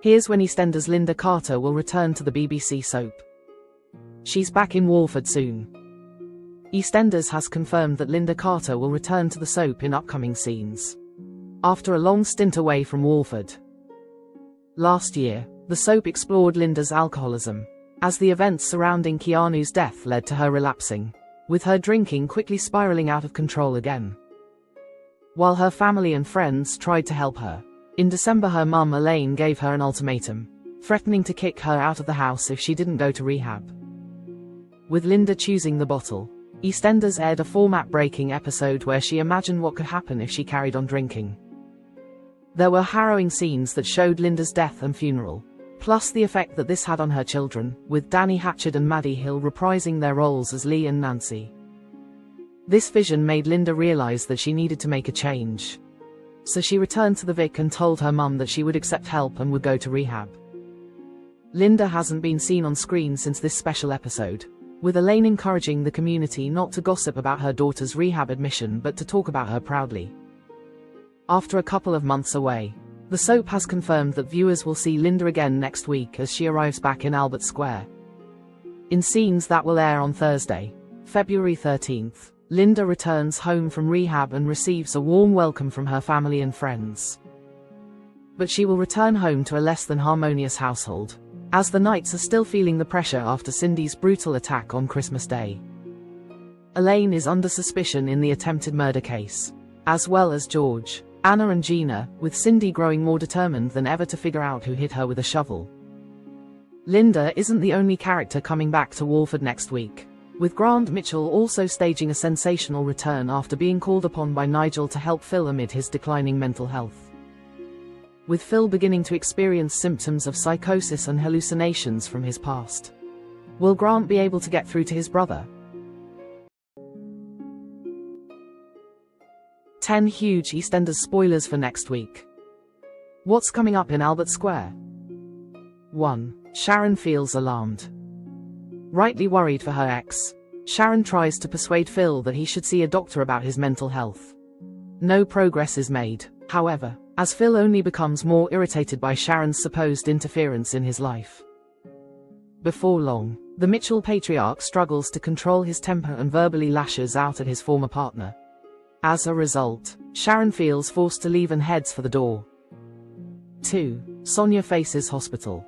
Here's when EastEnders Linda Carter will return to the BBC soap. She's back in Walford soon. EastEnders has confirmed that Linda Carter will return to the soap in upcoming scenes, after a long stint away from Walford. Last year, the soap explored Linda's alcoholism, as the events surrounding Keanu's death led to her relapsing, with her drinking quickly spiraling out of control again. While her family and friends tried to help her, in December her mum Elaine gave her an ultimatum, threatening to kick her out of the house if she didn't go to rehab. With Linda choosing the bottle, EastEnders aired a format-breaking episode where she imagined what could happen if she carried on drinking. There were harrowing scenes that showed Linda's death and funeral, plus the effect that this had on her children, with Danny Hatchard and Maddie Hill reprising their roles as Lee and Nancy. This vision made Linda realize that she needed to make a change. So she returned to the Vic and told her mum that she would accept help and would go to rehab. Linda hasn't been seen on screen since this special episode, with Elaine encouraging the community not to gossip about her daughter's rehab admission but to talk about her proudly. After a couple of months away, the soap has confirmed that viewers will see Linda again next week as she arrives back in Albert Square. In scenes that will air on Thursday, February 13th, Linda returns home from rehab and receives a warm welcome from her family and friends. But she will return home to a less than harmonious household, as the Knights are still feeling the pressure after Cindy's brutal attack on Christmas Day. Elaine is under suspicion in the attempted murder case, as well as George, Anna and Gina, with Cindy growing more determined than ever to figure out who hit her with a shovel. Linda isn't the only character coming back to Walford next week, with Grant Mitchell also staging a sensational return after being called upon by Nigel to help Phil amid his declining mental health. With Phil beginning to experience symptoms of psychosis and hallucinations from his past, will Grant be able to get through to his brother? 10 huge EastEnders spoilers for next week. What's coming up in Albert Square? 1. Sharon feels alarmed. Rightly worried for her ex, Sharon tries to persuade Phil that he should see a doctor about his mental health. No progress is made, however, as Phil only becomes more irritated by Sharon's supposed interference in his life. Before long, the Mitchell patriarch struggles to control his temper and verbally lashes out at his former partner. As a result, Sharon feels forced to leave and heads for the door. 2. Sonia faces hospital.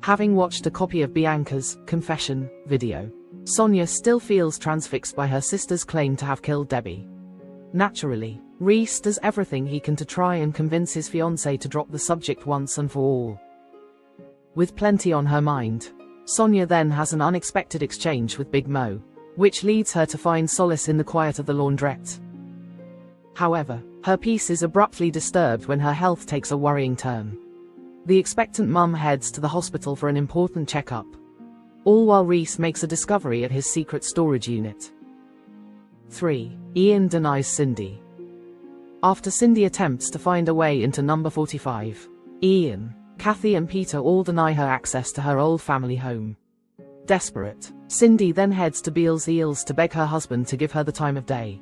Having watched a copy of Bianca's confession video, Sonia still feels transfixed by her sister's claim to have killed Debbie. Naturally, Reiss does everything he can to try and convince his fiancée to drop the subject once and for all. With plenty on her mind, Sonia then has an unexpected exchange with Big Mo, which leads her to find solace in the quiet of the laundrette. However, her peace is abruptly disturbed when her health takes a worrying turn. The expectant mum heads to the hospital for an important checkup, all while Reiss makes a discovery at his secret storage unit. 3. Ian denies Cindy. After Cindy attempts to find a way into number 45, Ian, Kathy and Peter all deny her access to her old family home. Desperate, Cindy then heads to Beale's Eels to beg her husband to give her the time of day.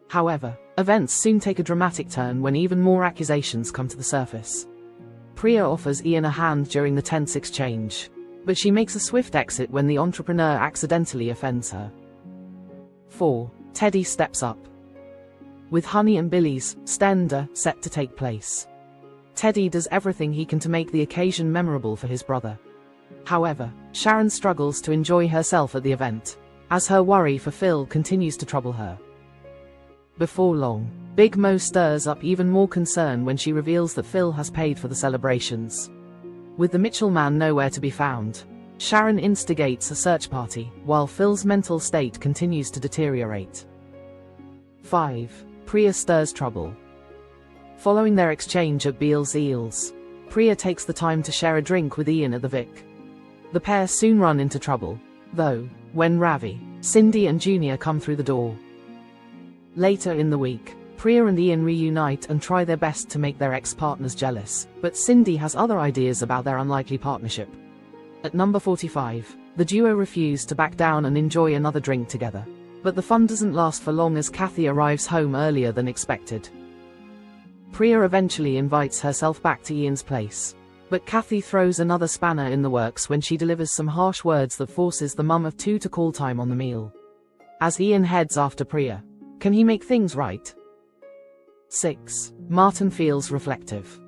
However, events soon take a dramatic turn when even more accusations come to the surface. Priya offers Ian a hand during the tense exchange, but she makes a swift exit when the entrepreneur accidentally offends her. 4. Teddy steps up. With Honey and Billy's EastEnders set to take place, Teddy does everything he can to make the occasion memorable for his brother. However, Sharon struggles to enjoy herself at the event, as her worry for Phil continues to trouble her. Before long, Big Mo stirs up even more concern when she reveals that Phil has paid for the celebrations. With the Mitchell man nowhere to be found, Sharon instigates a search party, while Phil's mental state continues to deteriorate. 5. Priya stirs trouble. Following their exchange at Beale's Eels, Priya takes the time to share a drink with Ian at the Vic. The pair soon run into trouble, though, when Ravi, Cindy and Junior come through the door. Later in the week, Priya and Ian reunite and try their best to make their ex-partners jealous, but Cindy has other ideas about their unlikely partnership. At number 45, the duo refuse to back down and enjoy another drink together. But the fun doesn't last for long as Kathy arrives home earlier than expected. Priya eventually invites herself back to Ian's place, But Kathy throws another spanner in the works when she delivers some harsh words that forces the mum of two to call time on the meal. As Ian heads after Priya, can he make things right? 6. Martin feels reflective.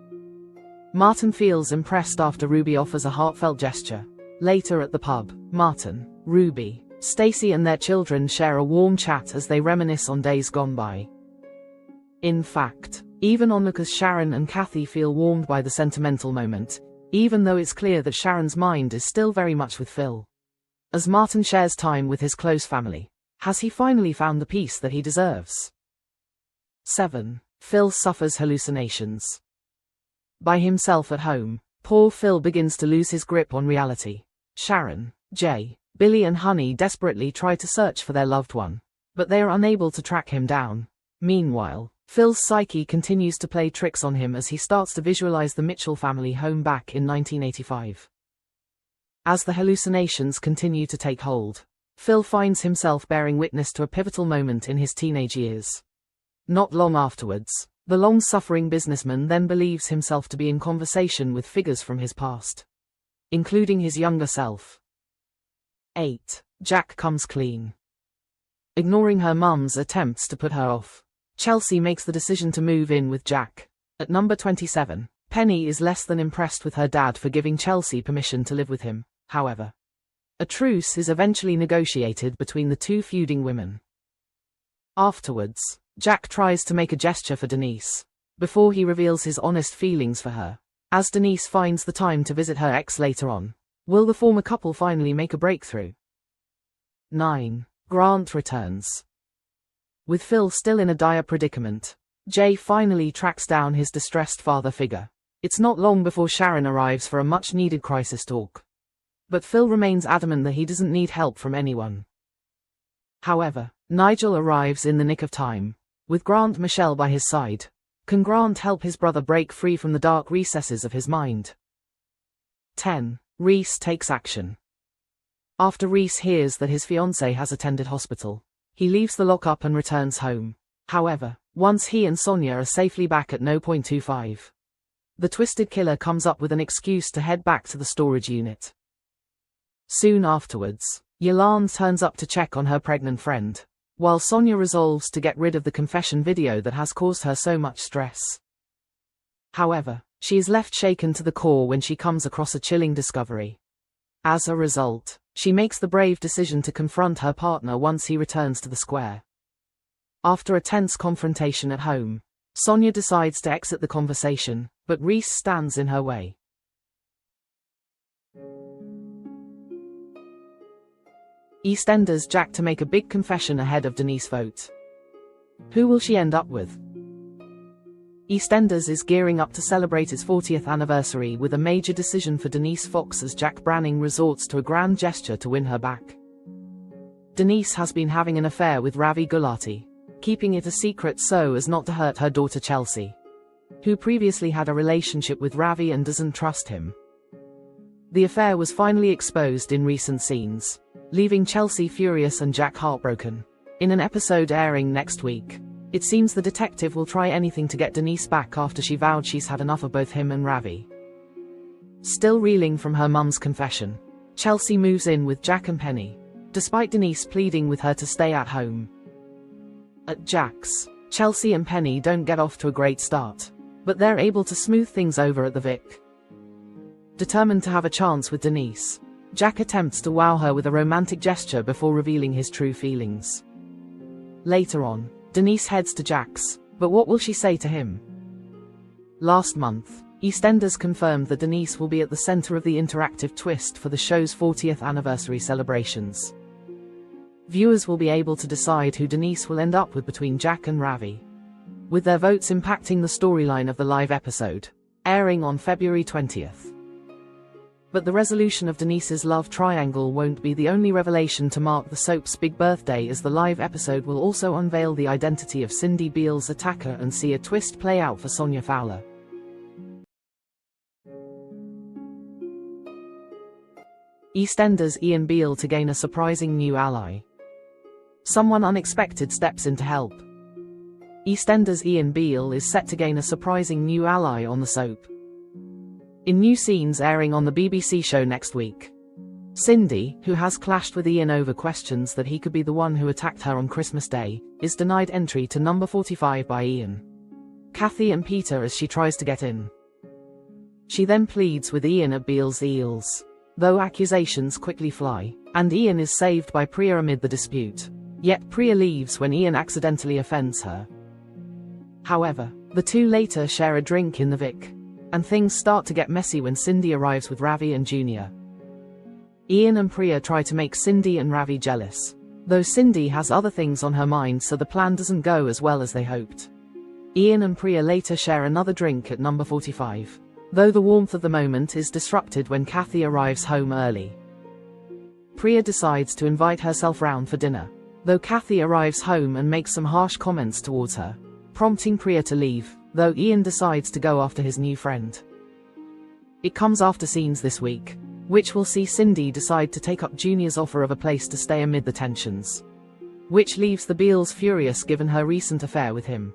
Martin feels impressed after Ruby offers a heartfelt gesture. Later at the pub, Martin, Ruby, Stacy and their children share a warm chat as they reminisce on days gone by. In fact, even onlookers Sharon and Kathy feel warmed by the sentimental moment, even though it's clear that Sharon's mind is still very much with Phil. As Martin shares time with his close family, has he finally found the peace that he deserves? 7. Phil suffers hallucinations. By himself at home, poor Phil begins to lose his grip on reality. Sharon, Jay, Billy and Honey desperately try to search for their loved one, but they are unable to track him down. Meanwhile, Phil's psyche continues to play tricks on him as he starts to visualize the Mitchell family home back in 1985. As the hallucinations continue to take hold, Phil finds himself bearing witness to a pivotal moment in his teenage years. Not long afterwards, the long-suffering businessman then believes himself to be in conversation with figures from his past, including his younger self. 8. Jack comes clean. Ignoring her mum's attempts to put her off, Chelsea makes the decision to move in with Jack. At number 27, Penny is less than impressed with her dad for giving Chelsea permission to live with him, however. A truce is eventually negotiated between the two feuding women. Afterwards, Jack tries to make a gesture for Denise, before he reveals his honest feelings for her. As Denise finds the time to visit her ex later on, will the former couple finally make a breakthrough? 9. Grant returns. With Phil still in a dire predicament, Jay finally tracks down his distressed father figure. It's not long before Sharon arrives for a much-needed crisis talk. But Phil remains adamant that he doesn't need help from anyone. However, Nigel arrives in the nick of time, with Grant Michelle by his side. Can Grant help his brother break free from the dark recesses of his mind? 10. Reiss takes action. After Reiss hears that his fiancée has attended hospital, he leaves the lockup and returns home. However, once he and Sonia are safely back at No. 25, the twisted killer comes up with an excuse to head back to the storage unit. Soon afterwards, Yolande turns up to check on her pregnant friend, while Sonia resolves to get rid of the confession video that has caused her so much stress. However, she is left shaken to the core when she comes across a chilling discovery. As a result, she makes the brave decision to confront her partner once he returns to the square. After a tense confrontation at home, Sonia decides to exit the conversation, but Reiss stands in her way. EastEnders Jack to make a big confession ahead of Denise vote. Who will she end up with? EastEnders is gearing up to celebrate its 40th anniversary with a major decision for Denise Fox as Jack Branning resorts to a grand gesture to win her back. Denise has been having an affair with Ravi Gulati, keeping it a secret so as not to hurt her daughter Chelsea, who previously had a relationship with Ravi and doesn't trust him. The affair was finally exposed in recent scenes, leaving Chelsea furious and Jack heartbroken. In an episode airing next week, it seems the detective will try anything to get Denise back after she vowed she's had enough of both him and Ravi. Still reeling from her mum's confession, Chelsea moves in with Jack and Penny, despite Denise pleading with her to stay at home. At Jack's, Chelsea and Penny don't get off to a great start, but they're able to smooth things over at the Vic. Determined to have a chance with Denise, Jack attempts to wow her with a romantic gesture before revealing his true feelings. Later on, Denise heads to Jack's, but what will she say to him? Last month, EastEnders confirmed that Denise will be at the center of the interactive twist for the show's 40th anniversary celebrations. Viewers will be able to decide who Denise will end up with between Jack and Ravi, with their votes impacting the storyline of the live episode, airing on February 20th. But the resolution of Denise's love triangle won't be the only revelation to mark the soap's big birthday, as the live episode will also unveil the identity of Cindy Beale's attacker and see a twist play out for Sonia Fowler. EastEnders Ian Beale to gain a surprising new ally. Someone unexpected steps in to help. EastEnders Ian Beale is set to gain a surprising new ally on the soap. in new scenes airing on the BBC show next week. Cindy, who has clashed with Ian over questions that he could be the one who attacked her on Christmas Day, is denied entry to number 45 by Ian, Kathy and Peter as she tries to get in. She then pleads with Ian at Beale's Eels, though accusations quickly fly, and Ian is saved by Priya amid the dispute. Yet Priya leaves when Ian accidentally offends her. However, the two later share a drink in the Vic, and things start to get messy when Cindy arrives with Ravi and Junior. Ian and Priya try to make Cindy and Ravi jealous, though Cindy has other things on her mind, so the plan doesn't go as well as they hoped. Ian and Priya later share another drink at number 45, though the warmth of the moment is disrupted when Kathy arrives home early. Priya decides to invite herself round for dinner, though Kathy arrives home and makes some harsh comments towards her, prompting Priya to leave, though Ian decides to go after his new friend. It comes after scenes this week, which will see Cindy decide to take up Junior's offer of a place to stay amid the tensions, which leaves the Beales furious given her recent affair with him.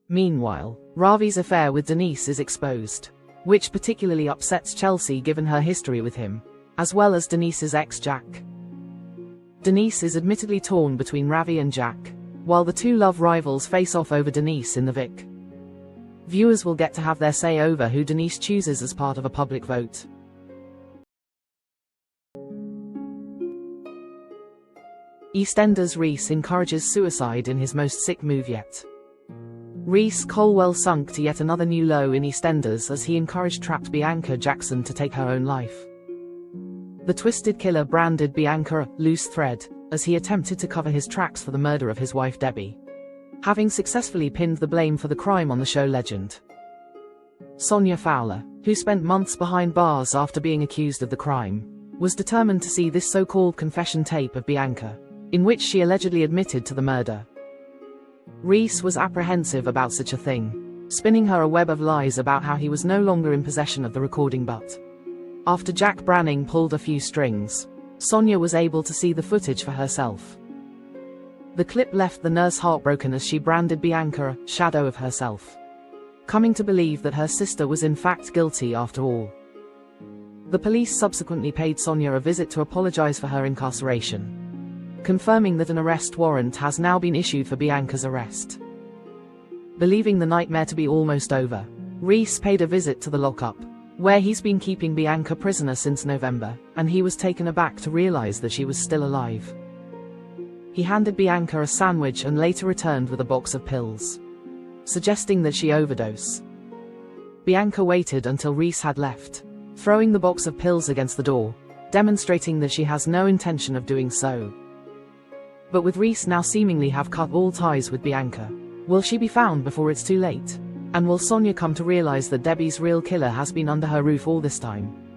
Meanwhile, Ravi's affair with Denise is exposed, which particularly upsets Chelsea given her history with him, as well as Denise's ex Jack. Denise is admittedly torn between Ravi and Jack, while the two love rivals face off over Denise in the Vic. Viewers will get to have their say over who Denise chooses as part of a public vote. EastEnders Reiss encourages suicide in his most sick move yet. Reiss Colwell sunk to yet another new low in EastEnders as he encouraged trapped Bianca Jackson to take her own life. The twisted killer branded Bianca a loose thread as he attempted to cover his tracks for the murder of his wife Debbie, having successfully pinned the blame for the crime on the show legend. Sonia Fowler, who spent months behind bars after being accused of the crime, was determined to see this so-called confession tape of Bianca, in which she allegedly admitted to the murder. Reiss was apprehensive about such a thing, spinning her a web of lies about how he was no longer in possession of the recording, but after Jack Branning pulled a few strings, Sonia was able to see the footage for herself. The clip left the nurse heartbroken as she branded Bianca a shadow of herself, coming to believe that her sister was in fact guilty after all. The police subsequently paid Sonia a visit to apologize for her incarceration, confirming that an arrest warrant has now been issued for Bianca's arrest. Believing the nightmare to be almost over, Reiss paid a visit to the lockup, where he's been keeping Bianca prisoner since November, and he was taken aback to realize that she was still alive. He handed Bianca a sandwich and later returned with a box of pills, suggesting that she overdose. Bianca waited until Reiss had left, throwing the box of pills against the door, demonstrating that she has no intention of doing so. But with Reiss now seemingly have cut all ties with Bianca, will she be found before it's too late? And will Sonia come to realize that Debbie's real killer has been under her roof all this time?